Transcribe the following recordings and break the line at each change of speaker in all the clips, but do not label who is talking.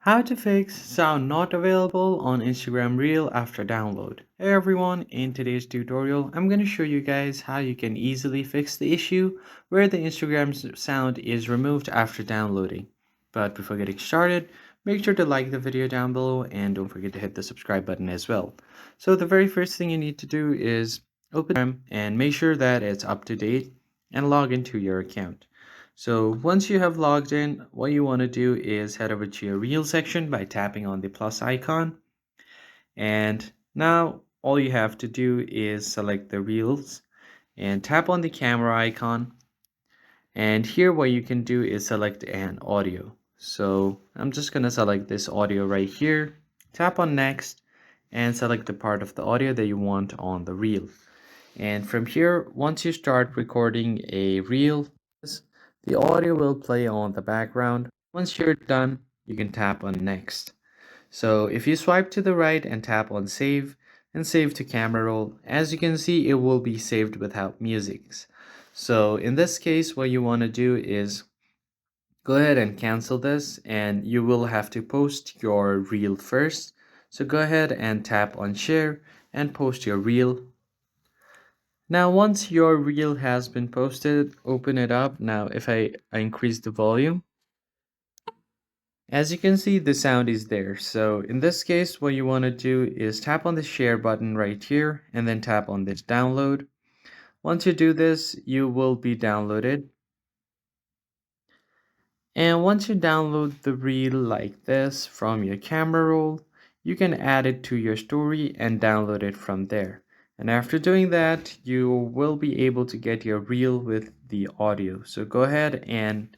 How to fix sound not available on Instagram Reel after download. Hey everyone, in today's tutorial, I'm going to show you guys how you can easily fix the issue where the Instagram sound is removed after downloading. But before getting started, make sure to like the video down below and don't forget to hit the subscribe button as well. So the very first thing you need to do is open Instagram and make sure that it's up to date and log into your account. So once you have logged in, what you want to do is head over to your reel section by tapping on the plus icon. And now all you have to do is select the reels and tap on the camera icon. And here what you can do is select an audio. So I'm just going to select this audio right here. Tap on next and select the part of the audio that you want on the reel. And from here, once you start recording a reel, the audio will play on the background. Once you're done, you can tap on next. So if you swipe to the right and tap on save and save to camera roll, as you can see, it will be saved without music. So in this case, what you want to do is go ahead and cancel this, and you will have to post your reel first. So go ahead and tap on share and post your reel. Now, once your reel has been posted, open it up. Now, if I increase the volume, as you can see, the sound is there. So in this case, what you want to do is tap on the share button right here and then tap on this download. Once you do this, you will be downloaded. And once you download the reel like this from your camera roll, you can add it to your story and download it from there. And after doing that, you will be able to get your reel with the audio. So go ahead and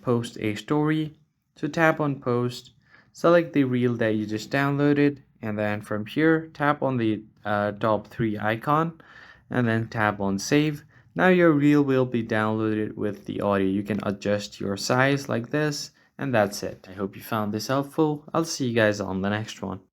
post a story. So tap on post, select the reel that you just downloaded, and then from here, tap on the top 3 icon, and then tap on save. Now your reel will be downloaded with the audio. You can adjust your size like this, and that's it. I hope you found this helpful. I'll see you guys on the next one.